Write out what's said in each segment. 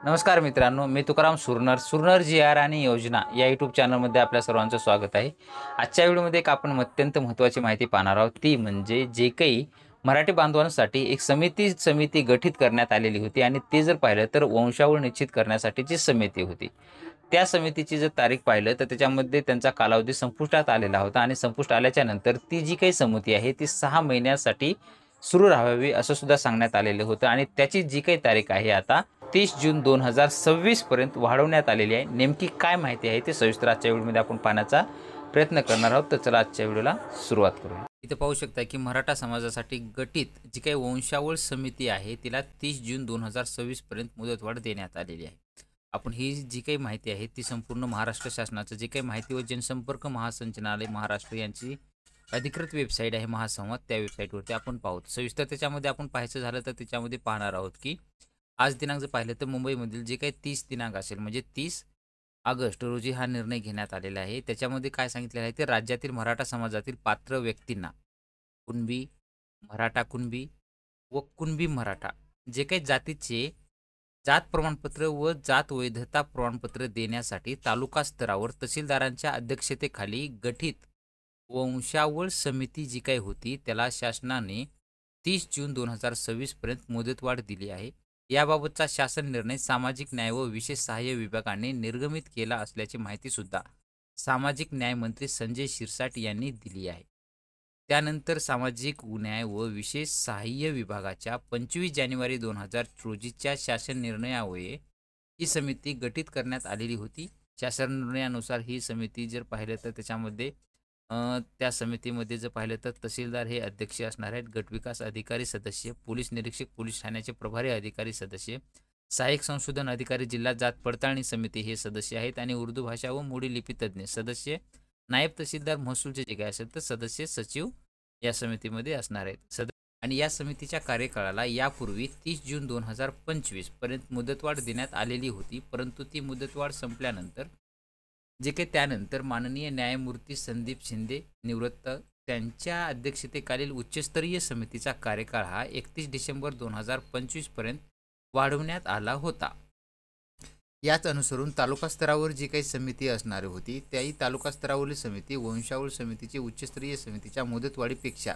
नमस्कार मित्रांनो, मी तुकाराम सुरनर जी आर आणि योजना या यूट्यूब चॅनलमध्ये आपल्या सर्वांचं स्वागत आहे. आजच्या व्हिडिओमध्ये एक आपण अत्यंत महत्त्वाची माहिती पाहणार आहोत. ती म्हणजे जे काही मराठी बांधवांसाठी एक समिती गठीत करण्यात आलेली होती आणि ते जर पाहिलं तर वंशावळ निश्चित करण्यासाठी जी समिती होती. त्या समितीची जर तारीख पाहिलं तर त्याच्यामध्ये त्यांचा कालावधी संपुष्टात आलेला होता आणि संपुष्ट आल्याच्या नंतर ती जी काही समिती आहे ती 6 महिन्यासाठी सुरू राहावी असं सुद्धा सांगण्यात आलेलं होतं आणि त्याची जी काही तारीख आहे आता 30 जून 2026 पर्यंत वाढवण्यात आलेली आहे. नेमकी काय माहिती आहे ते सविस्तर आजच्या व्हिडिओमध्ये आपण पाहण्याचा प्रयत्न करणार आहोत. तर चला आजच्या व्हिडिओला सुरुवात करूया. इथे पाहू शकता की मराठा समाजासाठी गठीत जी काही वंशावळ समिती आहे तिला 30 जून 2026 पर्यंत मुदतवाढ देण्यात आलेली आहे. आपण ही जी काही माहिती आहे ती संपूर्ण महाराष्ट्र शासनाचं जे काही माहिती व जनसंपर्क महासंचालनालय महाराष्ट्र यांची अधिकृत वेबसाईट आहे महासंवाद, त्या वेबसाईटवरती आपण पाहू. सविस्तर त्याच्यामध्ये आपण पाहायचं झालं तर त्याच्यामध्ये पाहणार आहोत की आज दिनांक जर पाहिलं तर मुंबईमधील जे काही 30 दिनांक असेल म्हणजे 30 ऑगस्ट रोजी हा निर्णय घेण्यात आलेला आहे. त्याच्यामध्ये काय सांगितलेलं आहे ते राज्यातील मराठा समाजातील पात्र व्यक्तींना कुणबी, मराठा कुणबी व कुणबी मराठा जे काही जातीचे जात प्रमाणपत्र व जात वैधता प्रमाणपत्र देण्यासाठी तालुका स्तरावर तहसीलदारांच्या अध्यक्षतेखाली गठीत वंशावळ समिती जी काही होती त्याला शासनाने 30 जून 2026 पर्यंत मुदतवाढ दिली आहे. याबाबतचा शासन निर्णय सामाजिक न्याय व विशेष सहाय्य विभागाने निर्गमित केला असल्याची माहिती सुद्धा सामाजिक न्याय मंत्री संजय शिरसाट यांनी दिली आहे. त्यानंतर सामाजिक न्याय व विशेष सहाय्य विभागाच्या 25 जानेवारी 2000 रोजीच्या शासन निर्णयामुळे ही समिती गठीत करण्यात आलेली होती. शासन निर्णयानुसार ही समिती जर पाहिलं तर त्याच्यामध्ये त्या समितीमध्ये जर पाहिलं तर तहसीलदार हे अध्यक्ष असणार आहेत, गटविकास अधिकारी सदस्य, पोलीस निरीक्षक, पोलीस ठाण्याचे प्रभारी अधिकारी सदस्य, सहाय्यक संशोधन अधिकारी, जिल्हा जात पडताळणी समिती हे सदस्य आहेत आणि उर्दू भाषा व मोडी लिपी तज्ज्ञ सदस्य, नायब तहसीलदार महसूलचे जे काय असेल तर सदस्य सचिव या समितीमध्ये असणार आहेत. आणि या समितीच्या कार्यकाळाला यापूर्वी 30 जून 2025 पर्यंत मुदतवाढ देण्यात आलेली होती, परंतु ती मुदतवाढ संपल्यानंतर जे काही त्यानंतर माननीय न्यायमूर्ती संदीप शिंदे निवृत्त त्यांच्या अध्यक्षतेखालील उच्चस्तरीय समितीचा कार्यकाळ हा 31 डिसेंबर 2025 पर्यंत वाढवण्यात आला होता. याच अनुसरून तालुका स्तरावर जी काही समिती असणार होती त्याही तालुका स्तरावरील समिती वंशावळ समितीची उच्चस्तरीय समितीच्या मुदतवाढीपेक्षा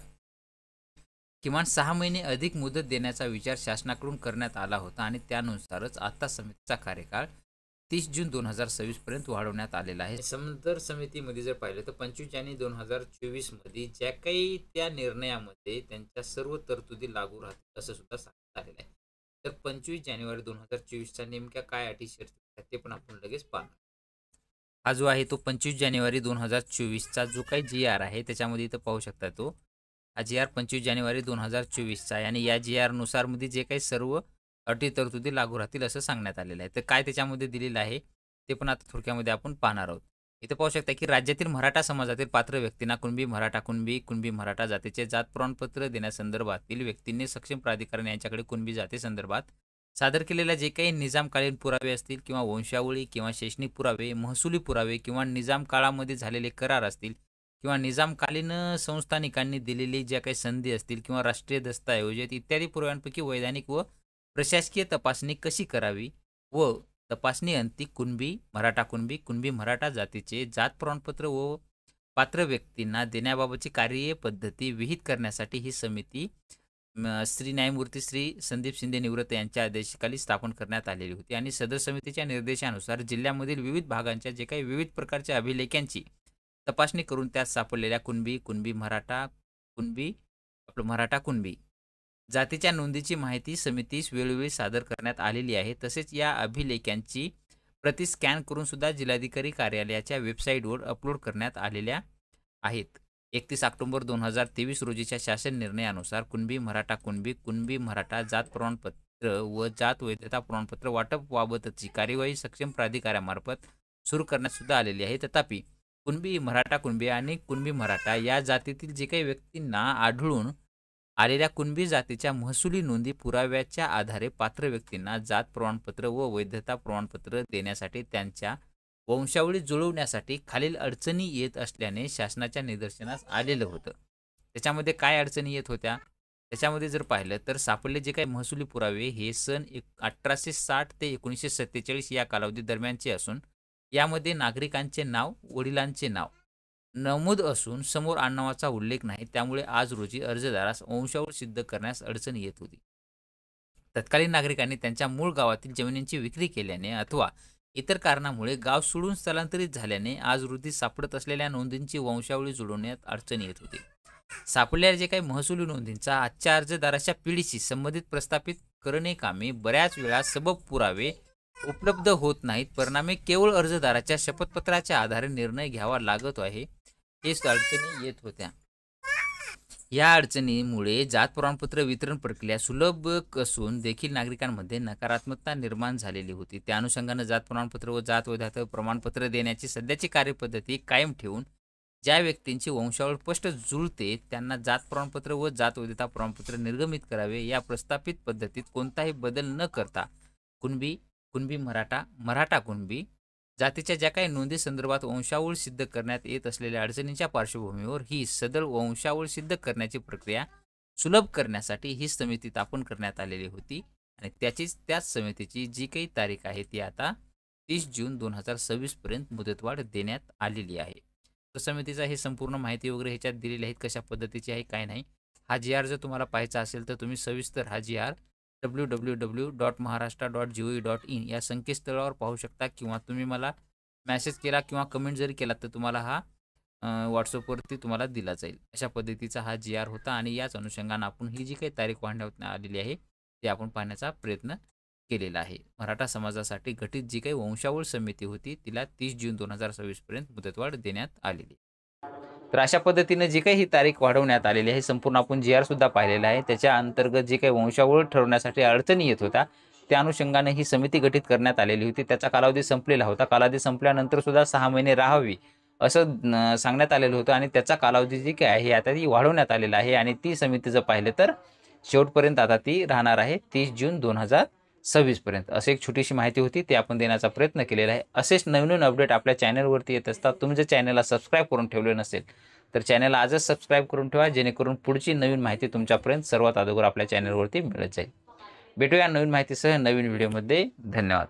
किमान 6 महिने अधिक मुदत देण्याचा विचार शासनाकडून करण्यात आला होता आणि त्यानुसारच आता समितीचा कार्यकाळ 30 जून 2026 पर्यंत वाढवण्यात आलेला आहे. सदर समितीमध्ये जर पाहिलं तर 25 जानेवारी 2024 मध्ये ज्या काही त्या निर्णयामध्ये त्यांच्या सर्व तरतुदी लागू राहतील असं सुद्धा सांगण्यात आलेलं आहे. तर 25 जानेवारी 2024च्या नेमक्या काय अटी शर्ती आहेत ते पण आपण लगेच पाहणार. हा जो आहे तो 25 जानेवारी 2024चा जो काही जी आर आहे त्याच्यामध्ये इथं पाहू शकता तो हा जी आर 25 जानेवारी 2024चा आहे आणि या जी आर नुसार मध्ये जे काही सर्व अटी तरतुदी लागू राहतील असं सांगण्यात आलेलं आहे. तर काय त्याच्यामध्ये दिलेलं आहे ते पण आता थोडक्यामध्ये आपण पाहणार आहोत. इथे पाहू शकता की राज्यातील मराठा समाजातील पात्र व्यक्तींना कुणबी मराठा कुणबी मराठा जातीचे जात प्रमाणपत्र देण्यासंदर्भातील व्यक्तींनी सक्षम प्राधिकरण यांच्याकडे कुणबी जाती संदर्भात सादर केलेल्या जे काही निजामकालीन पुरावे असतील किंवा वंशावळी किंवा शैक्षणिक पुरावे, महसुली पुरावे किंवा निजाम काळामध्ये झालेले करार असतील किंवा निजामकालीन संस्थानिकांनी दिलेली ज्या काही संधी असतील किंवा राष्ट्रीय दस्तऐवज इत्यादी पुराव्यांपैकी वैधानिक व प्रशासकीय तपासणी कशी करावी व तपासणी अंती कुणबी मराठा जातीचे जात प्रमाणपत्र व पात्र व्यक्तींना देण्याबाबतची कार्यपद्धती विहित करण्यासाठी ही समिती श्री न्यायमूर्ती श्री संदीप शिंदे निवृत्त यांच्या आदेशाखाली स्थापन करण्यात आलेली होती आणि सदर समितीच्या निर्देशानुसार जिल्ह्यामधील विविध भागांच्या जे काही विविध प्रकारच्या अभिलेखांची तपासणी करून त्यात सापडलेल्या कुणबी मराठा कुणबी जातीच्या नोंदीची माहिती समितीस वेळोवेळी सादर करण्यात आलेली आहे. तसेच या अभिलेखांची प्रति स्कॅन करून सुद्धा जिल्हाधिकारी कार्यालयाच्या वेबसाईटवर अपलोड करण्यात आलेल्या आहेत. 31 ऑक्टोबर 2023 रोजीच्या शासन निर्णयानुसार कुणबी मराठा जात प्रमाणपत्र व जात वैधता प्रमाणपत्र वाटपबाबतची कार्यवाही सक्षम प्राधिकाऱ्यामार्फत सुरू करण्यात सुद्धा आलेली आहे. तथापि कुणबी आणि कुणबी मराठा या जातीतील जे काही व्यक्तींना आढळून आलेल्या कुणबी जातीच्या महसुली नोंदी पुराव्याच्या आधारे पात्र व्यक्तींना जात प्रमाणपत्र व वैधता प्रमाणपत्र देण्यासाठी त्यांच्या वंशावळी जुळवण्यासाठी खालील अडचणी येत असल्याने शासनाच्या निदर्शनास आलेलं होतं. त्याच्यामध्ये काय अडचणी येत होत्या त्याच्यामध्ये जर पाहिलं तर सापडले जे काही महसुली पुरावे हे सन 1860 ते 1947 या कालावधी दरम्यानचे असून यामध्ये नागरिकांचे नाव, वडिलांचे नाव नमूद असून समोर आडनावाचा उल्लेख नाही. त्यामुळे आज रोजी अर्जदारास वंशावळ सिद्ध करण्यास अडचण येत होती. तत्कालीन नागरिकांनी त्यांच्या मूळ गावातील जमिनींची विक्री केल्याने अथवा इतर कारणामुळे गाव सोडून स्थलांतरित झाल्याने आज रोजी सापडत असलेल्या नोंदींची वंशावळी जुळवण्यात अडचण येत होती. सापडलेल्या जे काही महसुली नोंदींचा आजच्या अर्जदाराच्या पिढीशी संबंधित प्रस्थापित करणे कामे बऱ्याच वेळा सबब पुरावे उपलब्ध होत नाहीत. परिणामी केवळ अर्जदाराच्या शपथपत्राच्या आधारे निर्णय घ्यावा लागत आहे. हेच अडचणी येत होत्या. या अडचणीमुळे जात प्रमाणपत्र वितरण प्रक्रिया सुलभ असून देखील नागरिकांमध्ये नकारात्मकता निर्माण झालेली होती. त्या अनुषंगाने जात प्रमाणपत्र व जात वैधता प्रमाणपत्र देण्याची सध्याची कार्यपद्धती कायम ठेवून ज्या व्यक्तींची वंशावळ स्पष्ट जुळते त्यांना जात प्रमाणपत्र व जात वैधता प्रमाणपत्र निर्गमित करावे. या प्रस्थापित पद्धतीत कोणताही बदल न करता कुणबी मराठा कुणबी जातीच्या ज्या काही नोंदी संदर्भात वंशावळ सिद्ध करण्यात येत असलेल्या अडचणींच्या पार्श्वभूमीवर ही सदर वंशावळ सिद्ध करण्याची प्रक्रिया सुलभ करण्यासाठी ही समिती स्थापन करण्यात आलेली होती आणि त्याच समितीची जी काही तारीख आहे ती आता 30 जून 2026 पर्यंत मुदतवाढ देण्यात आलेली आहे. तर समितीचा हे संपूर्ण माहिती वगैरे ह्याच्यात दिलेली आहे, कशा पद्धतीची आहे काय नाही. हा जी आर जर तुम्हाला पाहायचा असेल तर तुम्ही सविस्तर हा जी आर www.maharashtra.gov.in या संकेतस्थळावर पाहू शकता किंवा तुम्ही मला मेसेज केला किंवा कमेंट जरी केला तर तुम्हाला हा व्हॉट्सअपवरती तुम्हाला दिला जाईल. अशा पद्धतीचा हा जी आर होता आणि याच अनुषंगाने आपण ही जी काही तारीख वाढवण्यात आलेली आहे ती आपण पाहण्याचा प्रयत्न केलेला आहे. मराठा समाजासाठी गठीत जी काही वंशावळ समिती होती तिला 30 जून 2026 पर्यंत मुदतवाढ देण्यात आलेली. तर अशा पद्धतीने जी काही ही तारीख वाढवण्यात आलेली आहे संपूर्ण आपण जी आर सुद्धा पाहिलेला आहे. त्याच्या अंतर्गत जी काही वंशावळ ठरवण्यासाठी अडचणी येत होत्या त्या अनुषंगाने ही समिती गठीत करण्यात आलेली होती. त्याचा कालावधी संपलेला होता. कालावधी संपल्यानंतर सुद्धा 6 महिने राहावी असं सांगण्यात आलेलं होतं आणि त्याचा कालावधी जी काय आहे आता ती वाढवण्यात आलेला आहे आणि ती समिती जर पाहिलं तर शेवटपर्यंत आता ती राहणार आहे 30 जून 2026 पर्यंत. अशी एक छोटीशी माहिती होती ती आपण देण्याचा प्रयत्न केलेला आहे. असेच नवीन अपडेट आपल्या चॅनलवरती येत असतात. तुम्ही जर चॅनलला सबस्क्राईब करून ठेवले नसेल तर चॅनलला आजच सबस्क्राईब करून ठेवा जेणेकरून पुढची नवीन माहिती तुमच्यापर्यंत सर्वात अगोदर आपल्या चॅनलवरती मिळत जाईल. भेटूया नवीन माहितीसह नवीन व्हिडिओमध्ये. धन्यवाद.